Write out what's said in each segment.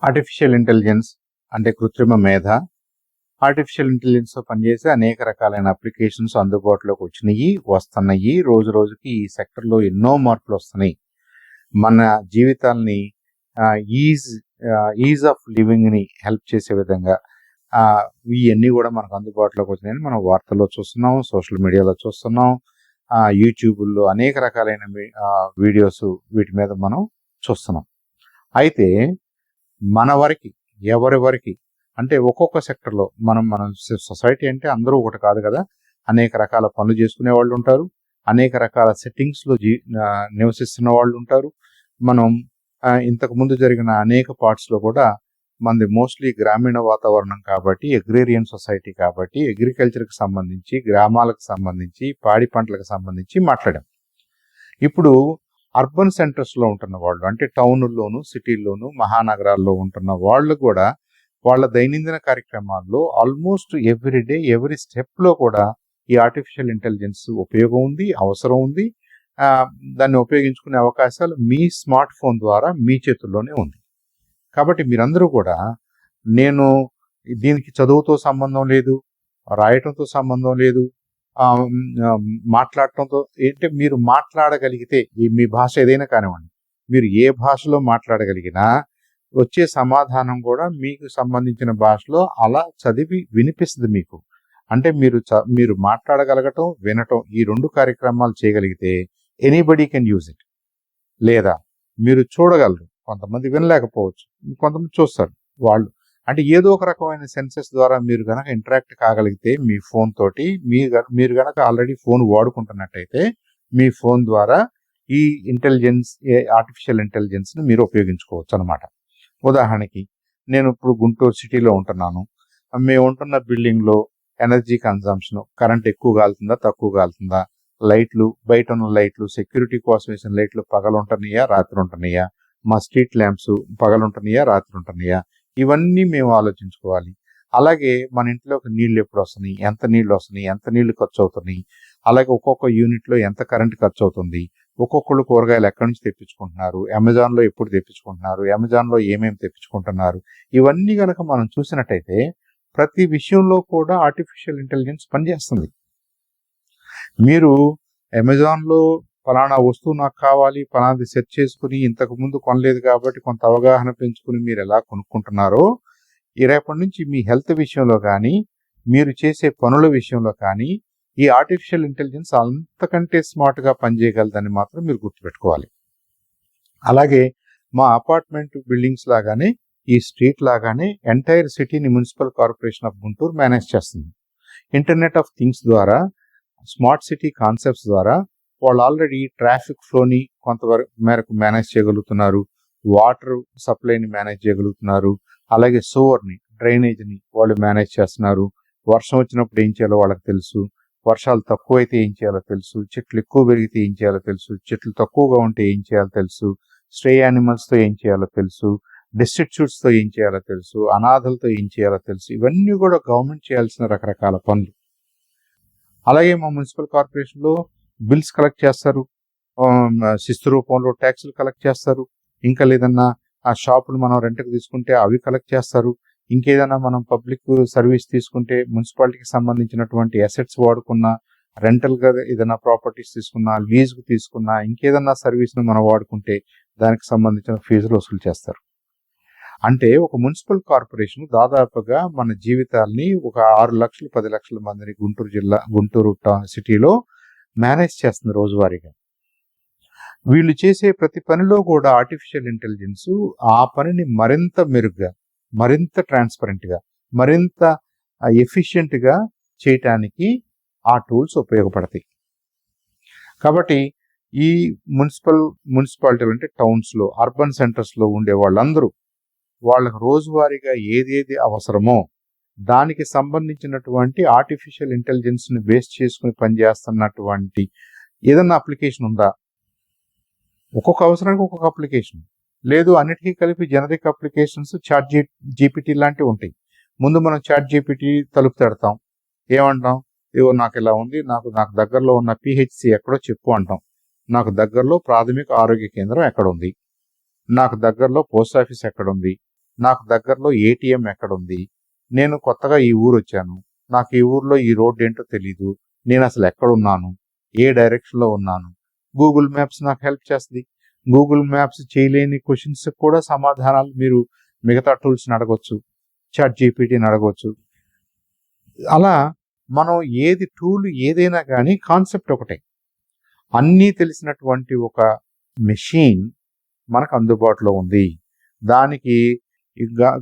Artificial intelligence అంటే కృత్రిమ మేధ. ఆర్టిఫిషియల్ ఇంటెలిజెన్స్తో పనిచేసే అనేక రకాలైన అప్లికేషన్స్ అందుబాటులోకి వచ్చినాయి, వస్తున్నాయి. రోజు రోజుకి ఈ సెక్టర్లో ఎన్నో మార్పులు వస్తున్నాయి. మన జీవితాల్ని ఈజ్ ఆఫ్ లివింగ్ని హెల్ప్ చేసే విధంగా ఇవన్నీ కూడా మనకు అందుబాటులోకి వచ్చినాయని మనం వార్తల్లో చూస్తున్నాం, సోషల్ మీడియాలో చూస్తున్నాం, యూట్యూబ్లో అనేక రకాలైన వీడియోస్ వీటి మీద మనం చూస్తున్నాం. అయితే మన వరకు ఎవరి వరకు అంటే ఒక్కొక్క సెక్టర్లో మన సొసైటీ అంటే అందరూ ఒకటి కాదు కదా, అనేక రకాల పనులు చేసుకునే వాళ్ళు ఉంటారు, అనేక రకాల సెట్టింగ్స్లో నివసిస్తున్న వాళ్ళు ఉంటారు. మనం ఇంతకుముందు జరిగిన అనేక పార్ట్స్లో కూడా మనది మోస్ట్లీ గ్రామీణ వాతావరణం కాబట్టి, అగ్రేరియన్ సొసైటీ కాబట్టి, అగ్రికల్చర్కి సంబంధించి, గ్రామాలకు సంబంధించి, పాడి పంటలకు సంబంధించి మాట్లాడాం. ఇప్పుడు అర్బన్ సెంటర్స్లో ఉంటున్న వాళ్ళు అంటే టౌన్లోను, సిటీల్లోను, మహానగరాల్లో ఉంటున్న వాళ్ళు కూడా వాళ్ళ దైనందిన కార్యక్రమాల్లో ఆల్మోస్ట్ ఎవ్రీ డే ఎవ్రీ స్టెప్లో కూడా ఈ ఆర్టిఫిషియల్ ఇంటెలిజెన్స్ ఉపయోగం ఉంది, అవసరం ఉంది. దాన్ని ఉపయోగించుకునే అవకాశాలు మీ స్మార్ట్ ఫోన్ ద్వారా మీ చేతుల్లోనే ఉంది. కాబట్టి మీరందరూ కూడా నేను దీనికి చదువుతో సంబంధం లేదు, రాయటంతో సంబంధం లేదు, మాట్లాడటంతో ఏంటంటే మీరు మాట్లాడగలిగితే మీ భాష ఏదైనా కానివ్వండి, మీరు ఏ భాషలో మాట్లాడగలిగినా వచ్చే సమాధానం కూడా మీకు సంబంధించిన భాషలో అలా చదివి వినిపిస్తుంది మీకు. అంటే మీరు మాట్లాడగలగటం, వినటం ఈ రెండు కార్యక్రమాలు చేయగలిగితే ఎనీబడీ కెన్ యూజ్ ఇట్. లేదా మీరు చూడగలరు, కొంతమంది వినలేకపోవచ్చు, కొంతమంది చూస్తారు. వాళ్ళు అంటే ఏదో ఒక రకమైన సెన్సెస్ ద్వారా మీరు గనక ఇంటరాక్ట్ కాగలిగితే మీ ఫోన్ తోటి, మీరు గనక ఆల్రెడీ ఫోన్ వాడుకుంటున్నట్టయితే మీ ఫోన్ ద్వారా ఈ ఆర్టిఫిషియల్ ఇంటెలిజెన్స్ని మీరు ఉపయోగించుకోవచ్చు అనమాట. ఉదాహరణకి నేను ఇప్పుడు గుంటూరు సిటీలో ఉంటున్నాను. మేము ఉంటున్న బిల్డింగ్లో ఎనర్జీ కన్జంప్షన్, కరెంట్ ఎక్కువ కాలుతుందా తక్కువ కాలుతుందా, లైట్లు బయట ఉన్న లైట్లు, సెక్యూరిటీ కోసం వేసిన లైట్లు పగలు ఉంటున్నాయా రాత్రి ఉంటున్నాయా, మా స్ట్రీట్ ల్యాంప్స్ పగలు ఉంటున్నాయా రాత్రి ఉంటున్నాయా, ఇవన్నీ మేము ఆలోచించుకోవాలి. అలాగే మన ఇంట్లోకి నీళ్లు ఎప్పుడు వస్తున్నాయి, ఎంత నీళ్లు వస్తున్నాయి, ఎంత నీళ్లు ఖర్చు అవుతున్నాయి, అలాగే ఒక్కొక్క యూనిట్లో ఎంత కరెంట్ ఖర్చు అవుతుంది, ఒక్కొక్కళ్ళు కూరగాయలు ఎక్కడి నుంచి తెప్పించుకుంటున్నారు, అమెజాన్లో ఎప్పుడు తెప్పించుకుంటున్నారు, అమెజాన్లో ఏమేమి తెప్పించుకుంటున్నారు, ఇవన్నీ కనుక మనం చూసినట్టయితే ప్రతి విషయంలో కూడా ఆర్టిఫిషియల్ ఇంటెలిజెన్స్ పనిచేస్తుంది. మీరు అమెజాన్లో ఫలానా వస్తువు నాకు కావాలి, ఫలానాది సెర్చ్ చేసుకుని ఇంతకు ముందు కొనలేదు కాబట్టి కొంత అవగాహన పెంచుకుని మీరు ఎలా కొనుక్కుంటున్నారో, రేపటి నుంచి మీ హెల్త్ విషయంలో కానీ, మీరు చేసే పనుల విషయంలో కానీ ఈ ఆర్టిఫిషియల్ ఇంటెలిజెన్స్ అంతకంటే స్మార్ట్గా పనిచేయగలదని మాత్రం మీరు గుర్తుపెట్టుకోవాలి. అలాగే మా అపార్ట్మెంట్ బిల్డింగ్స్ లాగానే ఈ స్ట్రీట్ లాగానే ఎంటైర్ సిటీని municipal corporation of Guntur manage చేస్తుంది. ఇంటర్నెట్ ఆఫ్ థింగ్స్ ద్వారా, స్మార్ట్ సిటీ కాన్సెప్ట్స్ ద్వారా వాళ్ళు ఆల్రెడీ ట్రాఫిక్ ఫ్లోని కొంతవరకు మేరకు మేనేజ్ చేయగలుగుతున్నారు, వాటర్ సప్లైని మేనేజ్ చేయగలుగుతున్నారు, అలాగే సోవర్ని, డ్రైనేజ్ని వాళ్ళు మేనేజ్ చేస్తున్నారు. వర్షం వచ్చినప్పుడు ఏం చేయాలో వాళ్ళకి తెలుసు, వర్షాలు తక్కువైతే ఏం చేయాలో తెలుసు, చెట్లు ఎక్కువ పెరిగితే ఏం చేయాలో తెలుసు, చెట్లు తక్కువగా ఉంటే ఏం చేయాలో తెలుసు, స్ట్రే యానిమల్స్తో ఏం చేయాలో తెలుసు, డిస్టిట్యూట్స్తో ఏం చేయాలో తెలుసు, అనాథలతో ఏం చేయాలో తెలుసు. ఇవన్నీ కూడా గవర్నమెంట్ చేయాల్సిన రకరకాల పనులు. అలాగే మా మున్సిపల్ కార్పొరేషన్లో బిల్స్ కలెక్ట్ చేస్తారు, శిస్తు రూపంలో ట్యాక్సులు కలెక్ట్ చేస్తారు, ఇంకా లేదన్నా ఆ షాపులు మనం రెంట్కి తీసుకుంటే అవి కలెక్ట్ చేస్తారు, ఇంకేదైనా మనం పబ్లిక్ సర్వీస్ తీసుకుంటే మున్సిపాలిటీకి సంబంధించినటువంటి అసెట్స్ వాడుకున్నా, రెంటల్గా ఏదైనా ప్రాపర్టీస్ తీసుకున్నా, లీజ్కు తీసుకున్నా, ఇంకేదన్నా సర్వీస్ను మనం వాడుకుంటే దానికి సంబంధించిన ఫీజులు వసూలు చేస్తారు. అంటే ఒక మున్సిపల్ కార్పొరేషన్ దాదాపుగా మన జీవితాల్ని ఒక 6 లక్షలు 10 లక్షల మందిని గుంటూరు సిటీలో మేనేజ్ చేస్తుంది రోజువారీగా. వీళ్ళు చేసే ప్రతి పనిలో కూడా ఆర్టిఫిషియల్ ఇంటెలిజెన్స్ ఆ పనిని మరింత మెరుగ్గా, మరింత ట్రాన్స్పరెంట్గా, మరింత ఎఫిషియెంట్గా చేయటానికి ఆ టూల్స్ ఉపయోగపడతాయి. కాబట్టి ఈ మున్సిపాలిటీలు అంటే టౌన్స్లో, అర్బన్ సెంటర్స్లో ఉండే వాళ్ళందరూ వాళ్ళకు రోజువారీగా ఏదేది అవసరమో దానికి సంబంధించినటువంటి ఆర్టిఫిషియల్ ఇంటెలిజెన్స్ని బేస్ చేసుకుని పనిచేస్తున్నటువంటి ఏదన్నా అప్లికేషన్ ఉందా? ఒక్కొక్క అవసరానికి ఒక్కొక్క అప్లికేషన్ లేదు, అన్నిటికీ కలిపి జనరిక్ అప్లికేషన్స్ చాట్ జీపీటీ లాంటివి ఉంటాయి. ముందు మనం చాట్ జీపీటీ తలుపు తడతాం, ఏమంటాం, ఇవో నాకు ఇలా ఉంది, నాకు దగ్గరలో ఉన్న పిహెచ్సి ఎక్కడో చెప్పు అంటాం, నాకు దగ్గరలో ప్రాథమిక ఆరోగ్య కేంద్రం ఎక్కడుంది, నాకు దగ్గరలో పోస్ట్ ఆఫీస్ ఎక్కడుంది, నాకు దగ్గరలో ఏటీఎం ఎక్కడుంది, నేను కొత్తగా ఈ ఊరు వచ్చాను, నాకు ఈ ఊర్లో ఈ రోడ్డు ఏంటో తెలీదు, నేను అసలు ఎక్కడున్నాను, ఏ డైరెక్షన్లో ఉన్నాను. గూగుల్ మ్యాప్స్ నాకు హెల్ప్ చేస్తుంది. గూగుల్ మ్యాప్స్ చేయలేని క్వశ్చన్స్ కూడా సమాధానాలు మీరు మిగతా టూల్స్ని అడగొచ్చు, చాట్ జీపీటీని అడగొచ్చు. అలా మనం ఏది టూల్ ఏదైనా కానీ కాన్సెప్ట్ ఒకటే. అన్నీ తెలిసినటువంటి ఒక మెషిన్ మనకు అందుబాటులో ఉంది. దానికి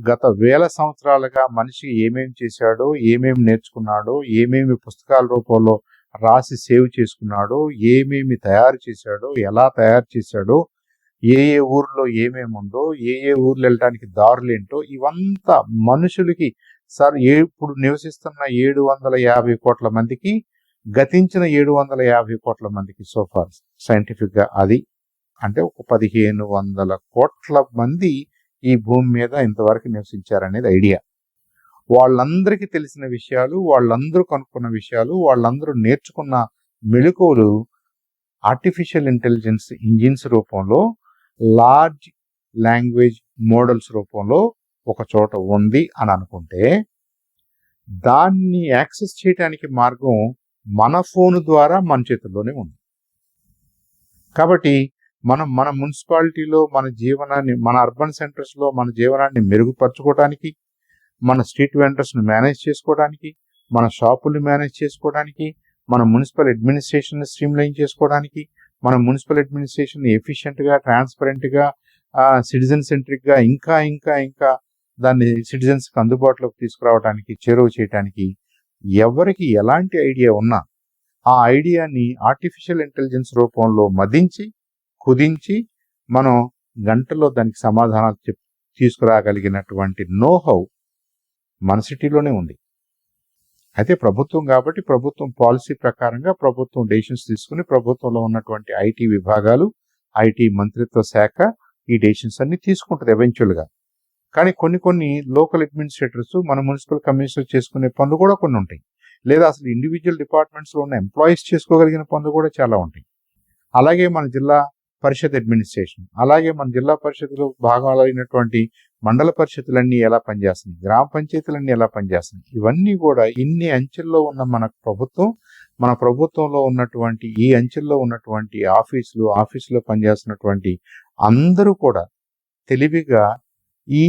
గత వేల సంవత్సరాలుగా మనిషి ఏమేమి చేశాడో, ఏమేమి నేర్చుకున్నాడో, ఏమేమి పుస్తకాల రూపంలో రాసి సేవ్ చేసుకున్నాడో, ఏమేమి తయారు చేశాడో, ఎలా తయారు చేశాడో, ఏ ఏ ఊర్లో ఏమేమి ఉందో, ఏ ఏ ఊర్లు వెళ్ళడానికి దారులేంటో, ఇవంతా మనుషులకి ఇప్పుడు నివసిస్తున్న 750 కోట్ల మందికి, గతించిన 750 కోట్ల మందికి సోఫార్ సైంటిఫిక్గా అది అంటే ఒక 1500 కోట్ల మంది ఈ భూమి మీద ఇంతవరకు నివసించారనేది ఐడియా. వాళ్ళందరికీ తెలిసిన విషయాలు, వాళ్ళందరూ కనుక్కున్న విషయాలు, వాళ్ళందరూ నేర్చుకున్న మెళకువలు ఆర్టిఫిషియల్ ఇంటెలిజెన్స్ ఇంజిన్స్ రూపంలో, లార్జ్ లాంగ్వేజ్ మోడల్స్ రూపంలో ఒక చోట ఉంది అని అనుకుంటే, దాన్ని యాక్సెస్ చేయడానికి మార్గం మన ఫోన్ ద్వారా మన చేతుల్లోనే ఉంది. కాబట్టి మన మున్సిపాలిటీలో మన జీవనాన్ని, మన అర్బన్ సెంటర్స్లో మన జీవనాన్ని మెరుగుపరచుకోవడానికి, మన స్ట్రీట్ వెండర్స్ను మేనేజ్ చేసుకోవడానికి, మన షాపులు మేనేజ్ చేసుకోవడానికి, మన మున్సిపల్ అడ్మినిస్ట్రేషన్ స్ట్రీమ్లైన్ చేసుకోవడానికి, మన మున్సిపల్ అడ్మినిస్ట్రేషన్ ఎఫిషియెంట్గా, ట్రాన్స్పరెంట్గా, సిటిజన్ సెంట్రిక్గా ఇంకా ఇంకా ఇంకా దాన్ని సిటిజన్స్కి అందుబాటులోకి తీసుకురావడానికి, చేరువ చేయడానికి ఎవరికి ఎలాంటి ఐడియా ఉన్నా ఆ ఐడియాని ఆర్టిఫిషియల్ ఇంటెలిజెన్స్ రూపంలో మదించి కుదించి మనం గంటలో దానికి సమాధానాలు తీసుకురాగలిగినటువంటి నోహౌ మన సిటీలోనే ఉంది. అయితే ప్రభుత్వం కాబట్టి ప్రభుత్వం పాలసీ ప్రకారంగా ప్రభుత్వం డెసిషన్స్ తీసుకుని, ప్రభుత్వంలో ఉన్నటువంటి ఐటీ విభాగాలు, ఐటీ మంత్రిత్వ శాఖ ఈ డెసిషన్స్ అన్ని తీసుకుంటుంది ఎవెన్చువల్గా. కానీ కొన్ని లోకల్ అడ్మినిస్ట్రేటర్స్, మన మున్సిపల్ కమిషనర్ చేసుకునే పనులు కూడా కొన్ని ఉంటాయి, లేదా అసలు ఇండివిజువల్ డిపార్ట్మెంట్స్లో ఉన్న ఎంప్లాయీస్ చేసుకోగలిగిన పనులు కూడా చాలా ఉంటాయి. అలాగే మన జిల్లా పరిషత్ అడ్మినిస్ట్రేషన్, అలాగే మన జిల్లా పరిషత్లో భాగాలైనటువంటి మండల పరిషత్తులన్నీ ఎలా పనిచేస్తున్నాయి, గ్రామ పంచాయతీలన్నీ ఎలా పనిచేస్తున్నాయి, ఇవన్నీ కూడా ఇన్ని అంచెల్లో ఉన్న మన ప్రభుత్వంలో ఉన్నటువంటి ఈ అంచెల్లో ఉన్నటువంటి ఆఫీసులో పనిచేస్తున్నటువంటి అందరూ కూడా తెలివిగా ఈ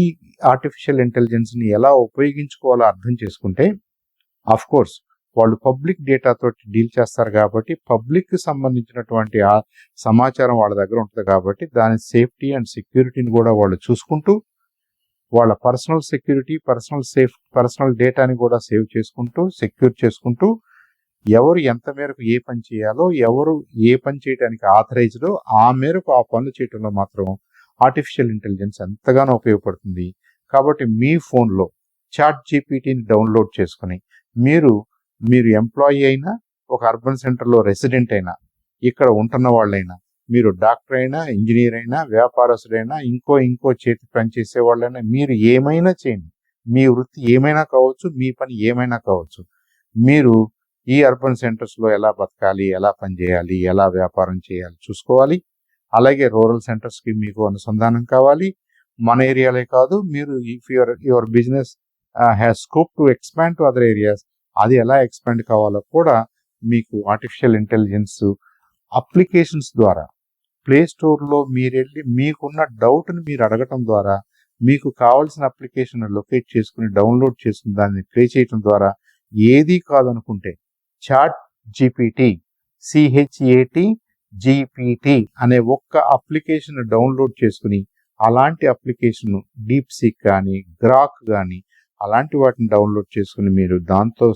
ఆర్టిఫిషియల్ ఇంటెలిజెన్స్ని ఎలా ఉపయోగించుకోవాలో అర్థం చేసుకుంటే, ఆఫ్ కోర్స్ వాళ్ళు పబ్లిక్ డేటాతో డీల్ చేస్తారు కాబట్టి పబ్లిక్ సంబంధించినటువంటి ఆ సమాచారం వాళ్ళ దగ్గర ఉంటుంది కాబట్టి దాని సేఫ్టీ అండ్ సెక్యూరిటీని కూడా వాళ్ళు చూసుకుంటూ, వాళ్ళ పర్సనల్ సెక్యూరిటీ, పర్సనల్ డేటాని కూడా సేవ్ చేసుకుంటూ, సెక్యూర్ చేసుకుంటూ, ఎవరు ఎంత మేరకు ఏ పని చేయాలో, ఎవరు ఏ పని చేయడానికి ఆథరైజ్డో ఆ మేరకు ఆ పనులు చేయడంలో మాత్రం ఆర్టిఫిషియల్ ఇంటెలిజెన్స్ ఎంతగానో ఉపయోగపడుతుంది. కాబట్టి మీ ఫోన్లో చాట్ జీపీటీని డౌన్లోడ్ చేసుకుని మీరు ఎంప్లాయీ అయినా, ఒక అర్బన్ సెంటర్లో రెసిడెంట్ అయినా, ఇక్కడ ఉంటున్న వాళ్ళైనా, మీరు డాక్టర్ అయినా, ఇంజనీర్ అయినా, వ్యాపారస్తుడైనా, ఇంకో చేతి పని చేసే వాళ్ళైనా, మీరు ఏమైనా చేయండి, మీ వృత్తి ఏమైనా కావచ్చు, మీ పని ఏమైనా కావచ్చు, మీరు ఈ అర్బన్ సెంటర్స్లో ఎలా బతకాలి, ఎలా పని చేయాలి, ఎలా వ్యాపారం చేయాలి చూసుకోవాలి. అలాగే రూరల్ సెంటర్స్కి మీకు అనుసంధానం కావాలి. మన ఏరియాలే కాదు, మీరు if your business has scope to expand to other areas, అది ఎలా ఎక్స్పాండ్ కావాలో కూడా మీకు ఆర్టిఫిషియల్ ఇంటెలిజెన్స్ అప్లికేషన్స్ ద్వారా ప్లే స్టోర్లో మీరు వెళ్ళి మీకున్న డౌట్ని మీరు అడగటం ద్వారా, మీకు కావాల్సిన అప్లికేషన్ లొకేట్ చేసుకుని డౌన్లోడ్ చేసుకుని దాన్ని ప్లే చేయటం ద్వారా, ఏదీ కాదనుకుంటే చాట్ జీపీటీ ChatGPT అనే ఒక్క అప్లికేషన్ డౌన్లోడ్ చేసుకుని, అలాంటి అప్లికేషన్ డీప్ సీక్ కానీ, గ్రాక్ కానీ అలాంటి వాటిని డౌన్లోడ్ చేసుకుని మీరు దాంతో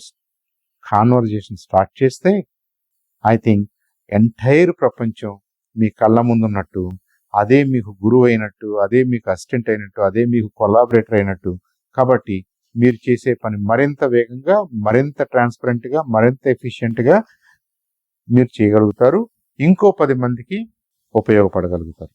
కాన్వర్జేషన్ స్టార్ట్ చేస్తే, ఐ థింక్ ఎంటైర్ ప్రపంచం మీ కళ్ళ ముందున్నట్టు, అదే మీకు గురువు అయినట్టు, అదే మీకు అసిస్టెంట్ అయినట్టు, అదే మీకు కొలాబరేటర్ అయినట్టు. కాబట్టి మీరు చేసే పని మరింత వేగంగా, మరింత ట్రాన్స్పరెంట్గా, మరింత ఎఫిషియెంట్గా మీరు చేయగలుగుతారు. ఇంకో 10 మందికి ఉపయోగపడగలుగుతారు.